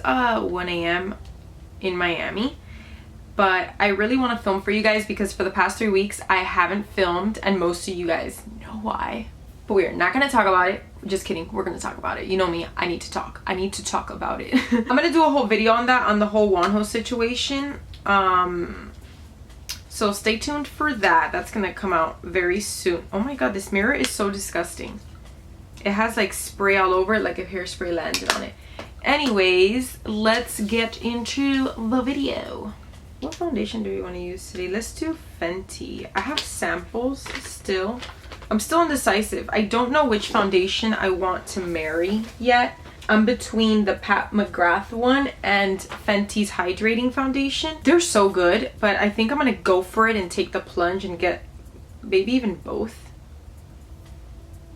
1 a.m. in Miami, but I really want to film for you guys because for the past 3 weeks I haven't filmed, and most of you guys know why. But we're not going to talk about it. Just kidding. We're going to talk about it. You know me. I need to talk. I need to talk about it. I'm going to do a whole video on that, on the whole Wonho situation. So stay tuned for that. That's going to come out very soon. Oh my god, this mirror is so disgusting. It has like spray all over it, like if hairspray landed on it. Anyways, let's get into the video. What foundation do we want to use today? Let's do Fenty. I have samples still. I'm still indecisive. I don't know which foundation I want to marry yet. I'm between the Pat McGrath one and Fenty's hydrating foundation. They're so good, but I think I'm gonna go for it and take the plunge and get maybe even both.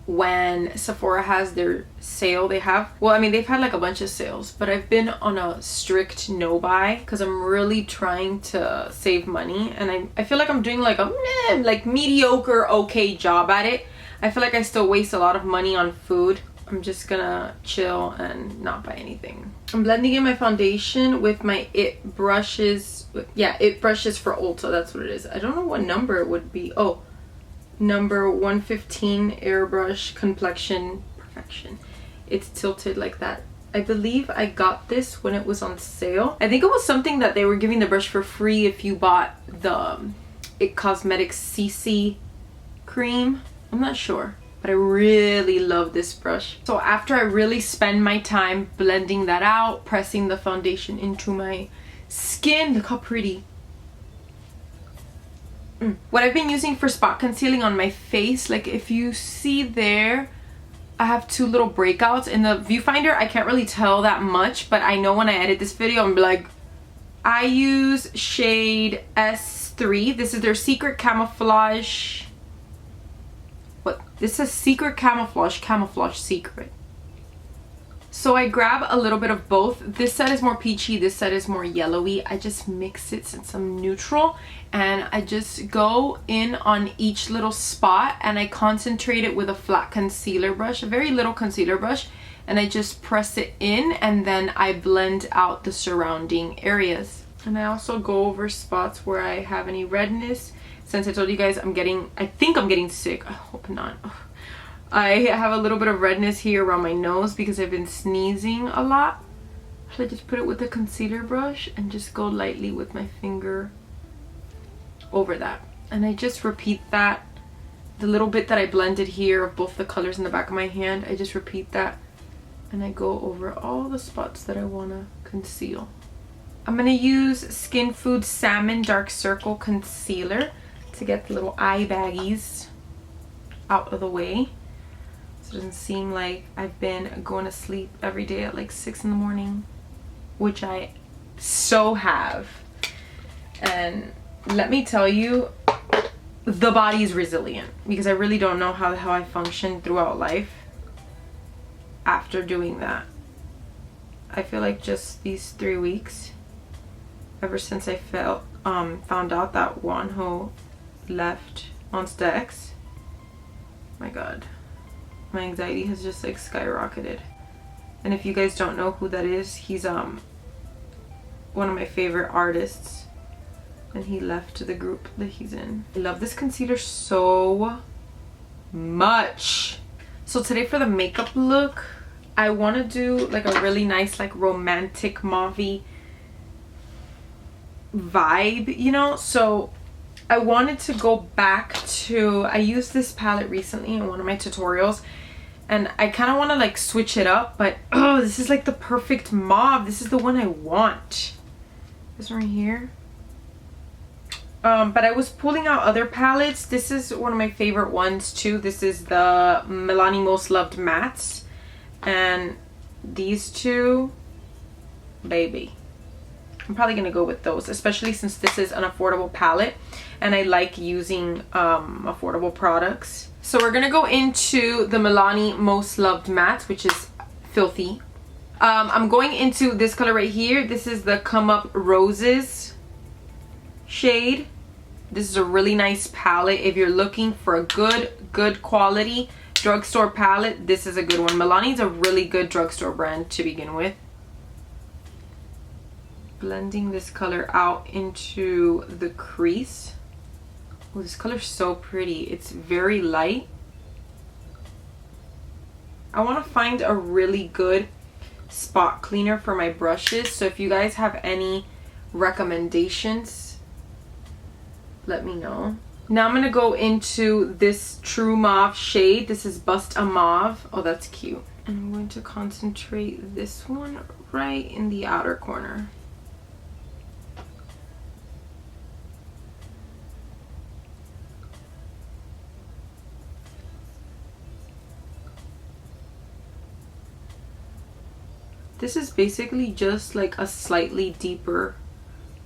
When Sephora has their sale, they have, well, I mean, they've had like a bunch of sales, but I've been on a strict no buy because I'm really trying to save money, and I feel like I'm doing like a like mediocre okay job at it. I feel like I still waste a lot of money on food. I'm just gonna chill and not buy anything. I'm blending in my foundation with my It brushes. Yeah, It brushes for Ulta. That's what it is. I don't know what number it would be. Oh, number 115 airbrush complexion perfection. It's tilted like that. I believe I got this when it was on sale. I think it was something that they were giving the brush for free if you bought the It Cosmetics CC cream. I'm not sure, but I really love this brush. So after I really spend my time blending that out, pressing the foundation into my skin, look how pretty. What I've been using for spot concealing on my face, like if you see there, I have 2 little breakouts. In the viewfinder, I can't really tell that much, but I know when I edit this video, I'm like, I use shade S3. This is their Secret Camouflage. What? This is Secret Camouflage Secret. So I grab a little bit of both. This set is more peachy, this set is more yellowy. I just mix it since I'm neutral, and I just go in on each little spot and I concentrate it with a flat concealer brush, a very little concealer brush, and I just press it in, and then I blend out the surrounding areas. And I also go over spots where I have any redness. Since I told you guys I think I'm getting sick. I hope not. Ugh. I have a little bit of redness here around my nose because I've been sneezing a lot. So I just put it with a concealer brush and just go lightly with my finger over that. And I just repeat that. The little bit that I blended here of both the colors in the back of my hand, I just repeat that. And I go over all the spots that I want to conceal. I'm going to use Skinfood Salmon Dark Circle Concealer to get the little eye baggies out of the way. It doesn't seem like I've been going to sleep every day at like 6 in the morning, which I so have. And let me tell you, the body is resilient, because I really don't know how the hell I function throughout life after doing that. I feel like just these 3 weeks, ever since I found out that Wonho left Monsta X, my god, my anxiety has just like skyrocketed. And if you guys don't know who that is, he's one of my favorite artists, and he left the group that he's in. I love this concealer so much. So today for the makeup look, I want to do like a really nice like romantic mauve vibe, you know. So I wanted to go back to, I used this palette recently in one of my tutorials, and I kind of want to like switch it up, but oh, this is like the perfect mauve. This is the one I want. This one right here. But I was pulling out other palettes. This is one of my favorite ones too. This is the Milani Most Loved Mattes, and these two, baby, I'm probably gonna go with those, especially since this is an affordable palette and I like using affordable products. So we're gonna go into the Milani Most Loved Mattes, which is filthy. I'm going into this color right here. This is the Come Up Roses shade. This is a really nice palette. If you're looking for a good quality drugstore palette, this is a good one. Milani is a really good drugstore brand to begin with. blending this color out into the crease. Oh, this color's so pretty. It's very light. I want to find a really good spot cleaner for my brushes, so if you guys have any recommendations, let me know. Now I'm gonna go into this True Mauve shade. This is Bust a Mauve. Oh, that's cute. And I'm going to concentrate this one right in the outer corner. This is basically just like a slightly deeper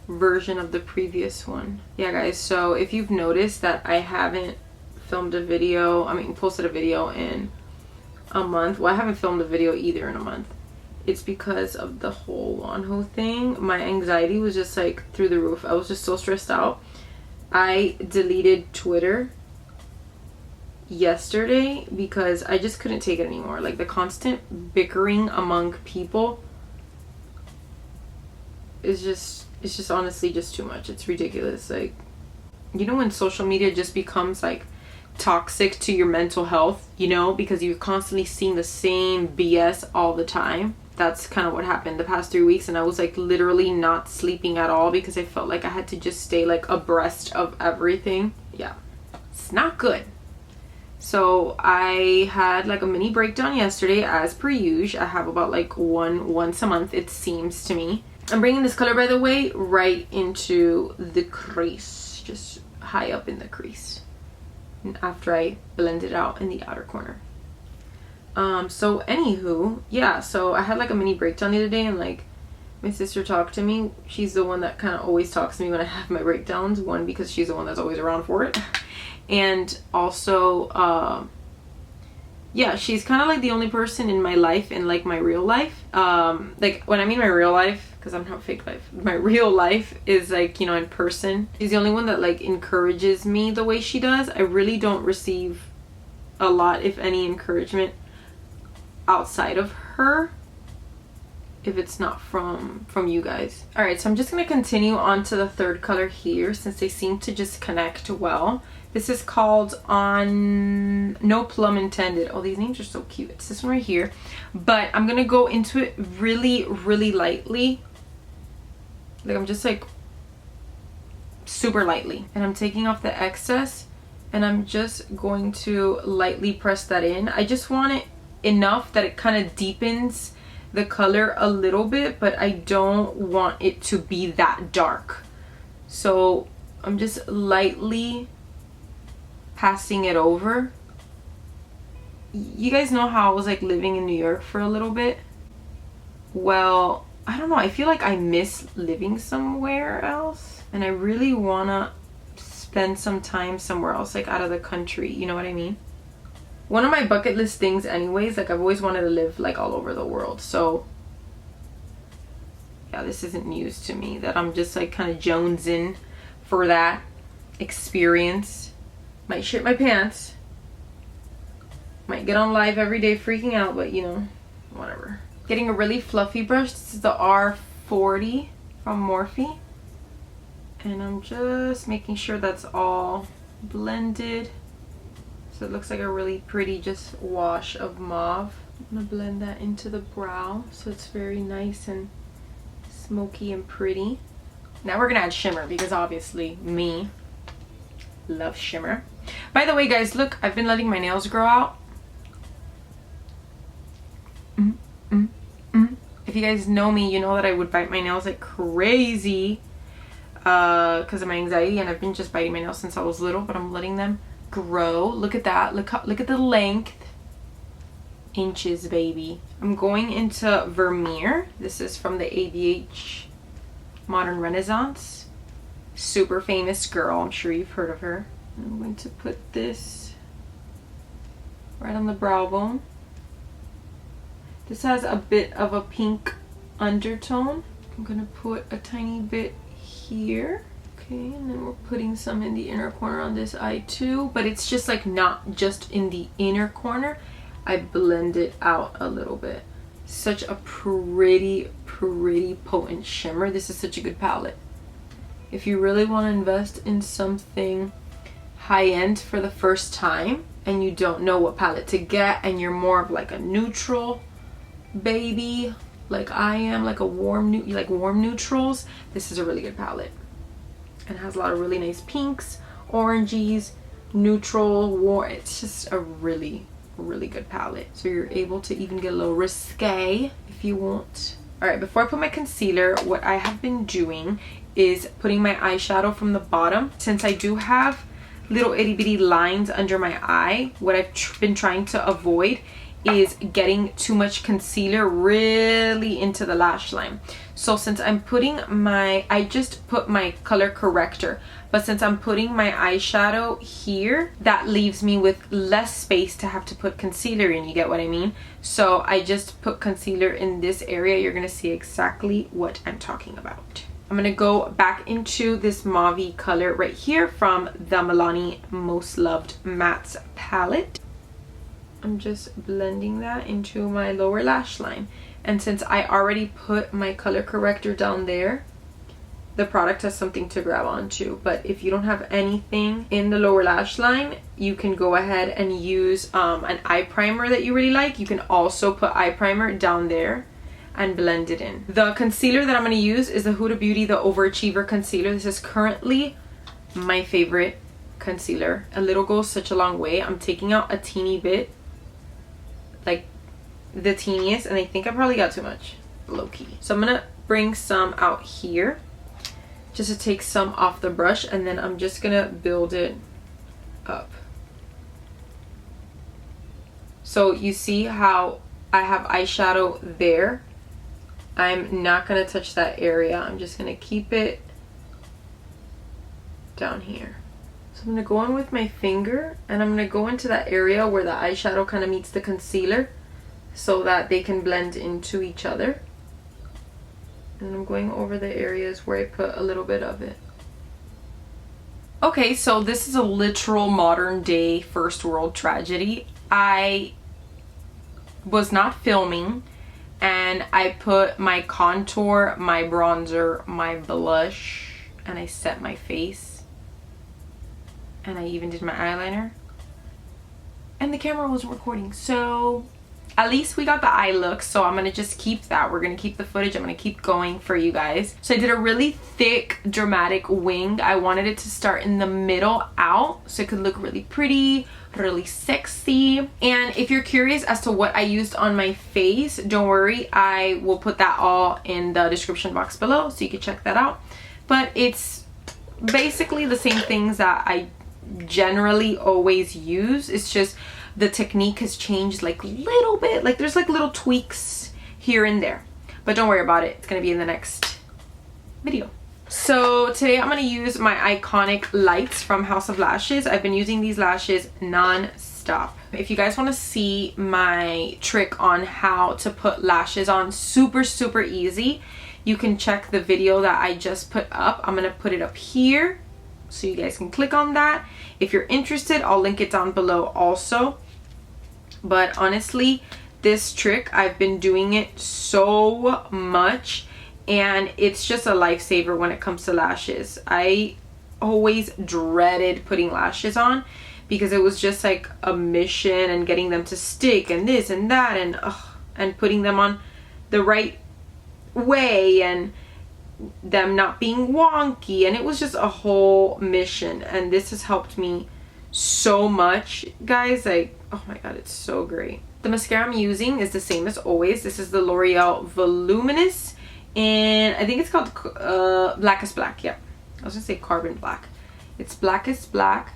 version of the previous one. Yeah guys, so if you've noticed that I haven't filmed a video, posted a video in a month. Well, I haven't filmed a video either in a month. It's because of the whole Wanho thing. My anxiety was just like through the roof. I was just so stressed out. I deleted Twitter yesterday because I just couldn't take it anymore. Like the constant bickering among people is just, it's just honestly just too much. It's ridiculous. Like, you know, when social media just becomes like toxic to your mental health, you know, because you're constantly seeing the same BS all the time. That's kind of what happened the past 3 weeks, and I was like literally not sleeping at all because I felt like I had to just stay like abreast of everything. Yeah, it's not good. So I had like a mini breakdown yesterday as per usual. I have about like once a month, it seems to me. I'm bringing this color, by the way, right into the crease, just high up in the crease, and after I blend it out in the outer corner. So anywho, yeah, so I had like a mini breakdown the other day, and like my sister talked to me. She's the one that kind of always talks to me when I have my breakdowns. One, because she's the one that's always around for it, and also yeah, she's kind of like the only person in my life, in like my real life, like when I mean my real life, because I'm not fake life, my real life is like, you know, in person. She's the only one that like encourages me the way she does. I really don't receive a lot, if any, encouragement outside of her, if it's not from you guys. All right, so I'm just gonna continue on to the third color here, since they seem to just connect well. This is called On No Plum Intended. Oh, these names are so cute. It's this one right here, but I'm gonna go into it really lightly. Like I'm just like super lightly, and I'm taking off the excess, and I'm just going to lightly press that in. I just want it enough that it kind of deepens the color a little bit, but I don't want it to be that dark. So I'm just lightly passing it over. You guys know how I was like living in New York for a little bit? Well, I don't know, I feel like I miss living somewhere else, and I really wanna spend some time somewhere else, like out of the country, you know what I mean? One of my bucket list things anyways, like I've always wanted to live like all over the world. So yeah, this isn't news to me that I'm just like kind of jonesing for that experience. Might shit my pants, might get on live every day freaking out, but you know, whatever. Getting a really fluffy brush. This is the R40 from Morphe, and I'm just making sure that's all blended. So it looks like a really pretty just wash of mauve. I'm gonna blend that into the brow so it's very nice and smoky and pretty. Now we're gonna add shimmer, because obviously me love shimmer. By the way guys, look, I've been letting my nails grow out. If you guys know me, you know that I would bite my nails like crazy because of my anxiety, and I've been just biting my nails since I was little, but I'm letting them grow. Look at that. Look at the length. Inches, baby. I'm going into Vermeer. This is from the ABH Modern Renaissance. Super famous girl. I'm sure you've heard of her. I'm going to put this right on the brow bone. This has a bit of a pink undertone. I'm gonna put a tiny bit here. Okay, and then we're putting some in the inner corner on this eye too, but it's just like not just in the inner corner. I blend it out a little bit. Such a pretty pretty potent shimmer. This is such a good palette. If you really want to invest in something high-end for the first time and you don't know what palette to get and you're more of like a neutral baby like I am, like a warm neutrals, this is a really good palette. And has a lot of really nice pinks, oranges, neutral, warm. It's just a really good palette. So you're able to even get a little risque if you want. All right, before I put my concealer, what I have been doing is putting my eyeshadow from the bottom. Since I do have little itty bitty lines under my eye, what I've been trying to avoid is getting too much concealer really into the lash line. So since I'm putting I just put my color corrector, but since I'm putting my eyeshadow here, that leaves me with less space to have to put concealer in, you get what I mean? So I just put concealer in this area. You're gonna see exactly what I'm talking about. I'm gonna go back into this mauve color right here from the Milani Most Loved Mattes palette. I'm just blending that into my lower lash line. And since I already put my color corrector down there, the product has something to grab onto. But if you don't have anything in the lower lash line, you can go ahead and use an eye primer that you really like. You can also put eye primer down there and blend it in. The concealer that I'm going to use is the Huda Beauty, the Overachiever concealer. This is currently my favorite concealer. A little goes such a long way. I'm taking out a teeny bit, like the teeniest, and I think I probably got too much, low-key. So I'm gonna bring some out here just to take some off the brush, and then I'm just gonna build it up. So you see how I have eyeshadow there? I'm not gonna touch that area. I'm just gonna keep it down here. So I'm gonna go in with my finger and I'm gonna go into that area where the eyeshadow kind of meets the concealer so that they can blend into each other. And I'm going over the areas where I put a little bit of it. Okay, so this is a literal modern day first world tragedy. I was not filming and I put my contour, my bronzer, my blush, and I set my face. And I even did my eyeliner. And the camera wasn't recording, so at least we got the eye look, so I'm gonna just keep that. We're gonna keep the footage. I'm gonna keep going for you guys. So I did a really thick dramatic wing. I wanted it to start in the middle out so it could look really pretty, really sexy. And if you're curious as to what I used on my face, don't worry, I will put that all in the description box below so you can check that out. But it's basically the same things that I generally always use. It's just the technique has changed like a little bit, like there's like little tweaks here and there, but don't worry about it. It's gonna be in the next video. So today I'm gonna use my iconic lights from House of Lashes. I've been using these lashes non-stop. If you guys want to see my trick on how to put lashes on super easy, you can check the video that I just put up. I'm gonna put it up here so you guys can click on that. If you're interested, I'll link it down below also. But honestly, this trick, I've been doing it so much and it's just a lifesaver when it comes to lashes. I always dreaded putting lashes on because it was just like a mission and getting them to stick and this and that and putting them on the right way and them not being wonky, and it was just a whole mission. And this has helped me so much, guys. Like, oh my god, it's so great. The mascara I'm using is the same as always. This is the L'Oreal Voluminous, and I think it's called Blackest Black. Yep, I was gonna say Carbon Black. It's Blackest Black.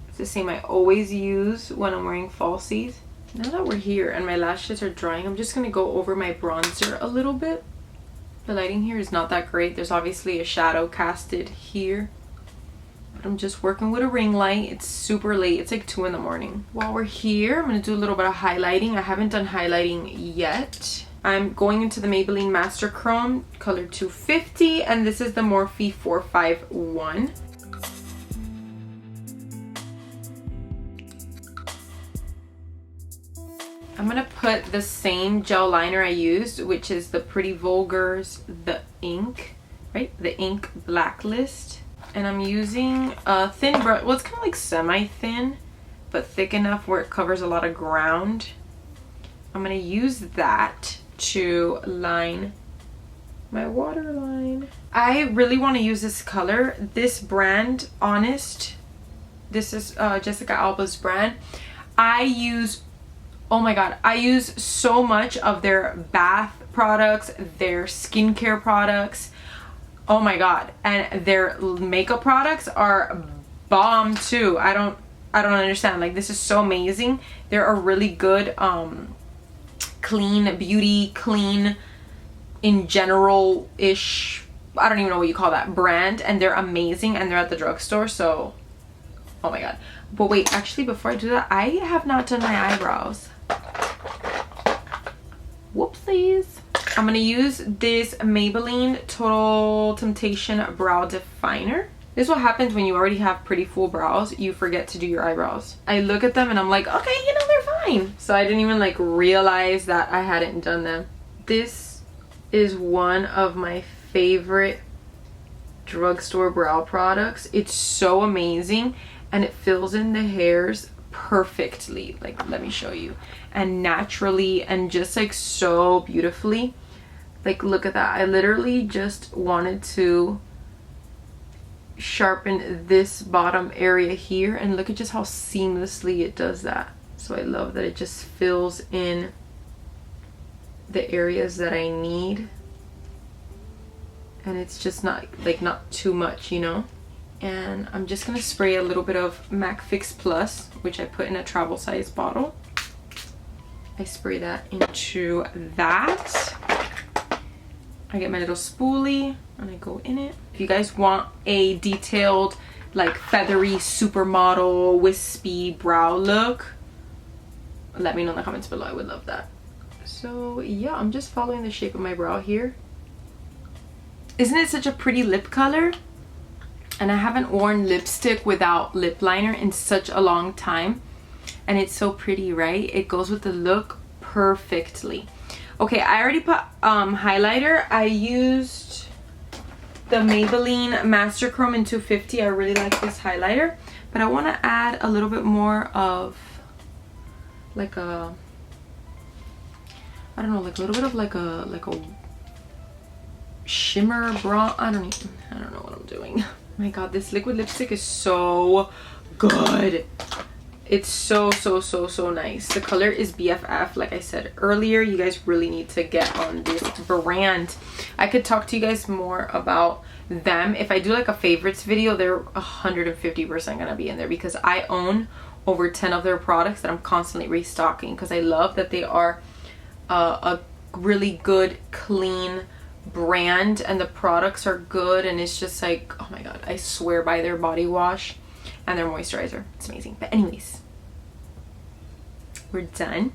It's the same I always use when I'm wearing falsies. Now that we're here and my lashes are drying, I'm just gonna go over my bronzer a little bit. The lighting here is not that great. There's obviously a shadow casted here, but I'm just working with a ring light. It's super late. It's like 2 in the morning. While we're here, I'm going to do a little bit of highlighting. I haven't done highlighting yet. I'm going into the Maybelline Master Chrome color 250, and this is the Morphe 451. I'm I'm gonna put the same gel liner I used, which is the Pretty Vulgar's The Ink, right? The Ink Blacklist. And I'm using a thin brush. Well, it's kind of like semi-thin, but thick enough where it covers a lot of ground. I'm gonna use that to line my waterline. I really want to use this color. This brand, Honest, this is Jessica Alba's brand. I use, oh my god, I use so much of their bath products, their skincare products. Oh my god, and their makeup products are bomb too. I don't understand. Like, this is so amazing. They're a really good clean beauty, clean in general ish, I don't even know what you call that, brand, and they're amazing, and they're at the drugstore. So oh my god. But wait, actually, before I do that, I have not done my eyebrows. Whoopsies. I'm gonna use this Maybelline Total Temptation Brow Definer. This is what happens when you already have pretty full brows. You forget to do your eyebrows. I look at them and I'm like, okay, you know, they're fine. So I didn't even like realize that I hadn't done them. This is one of my favorite drugstore brow products. It's so amazing, and it fills in the hairs perfectly. Like, let me show you. And naturally, and just like so beautifully. Like, look at that. I literally just wanted to sharpen this bottom area here, and look at just how seamlessly it does that. So I love that it just fills in the areas that I need, and it's just not like not too much, you know. And I'm just gonna spray a little bit of MAC Fix Plus, which I put in a travel size bottle. I spray that into that. I get my little spoolie and I go in it. If you guys want a detailed, like feathery supermodel wispy brow look, let me know in the comments below. I would love that. So yeah, I'm just following the shape of my brow here. Isn't it such a pretty lip color? And I haven't worn lipstick without lip liner in such a long time, and it's so pretty, right? It goes with the look perfectly. Okay, I already put highlighter. I used the Maybelline Master Chrome in 250. I really like this highlighter, but I want to add a little bit more of like a, I don't know, like a little bit of like a shimmer bronze. I don't know what I'm doing. Oh my god, this liquid lipstick is so good. It's so nice. The color is BFF. Like I said earlier, you guys really need to get on this brand. I could talk to you guys more about them. If I do like a favorites video, they're 150% gonna be in there, because I own over 10 of their products that I'm constantly restocking, because I love that they are a really good, clean brand, and the products are good, and it's just like, oh my god, I swear by their body wash and their moisturizer. It's amazing. But anyways, we're done.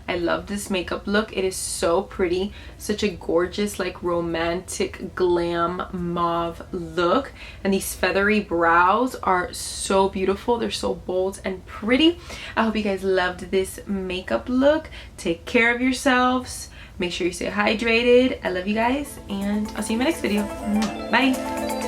I love this makeup look. It is so pretty. Such a gorgeous, like romantic glam mauve look, and these feathery brows are so beautiful. They're so bold and pretty. I hope you guys loved this makeup look. Take care of yourselves. Make sure you stay hydrated. I love you guys, and I'll see you in my next video. Bye.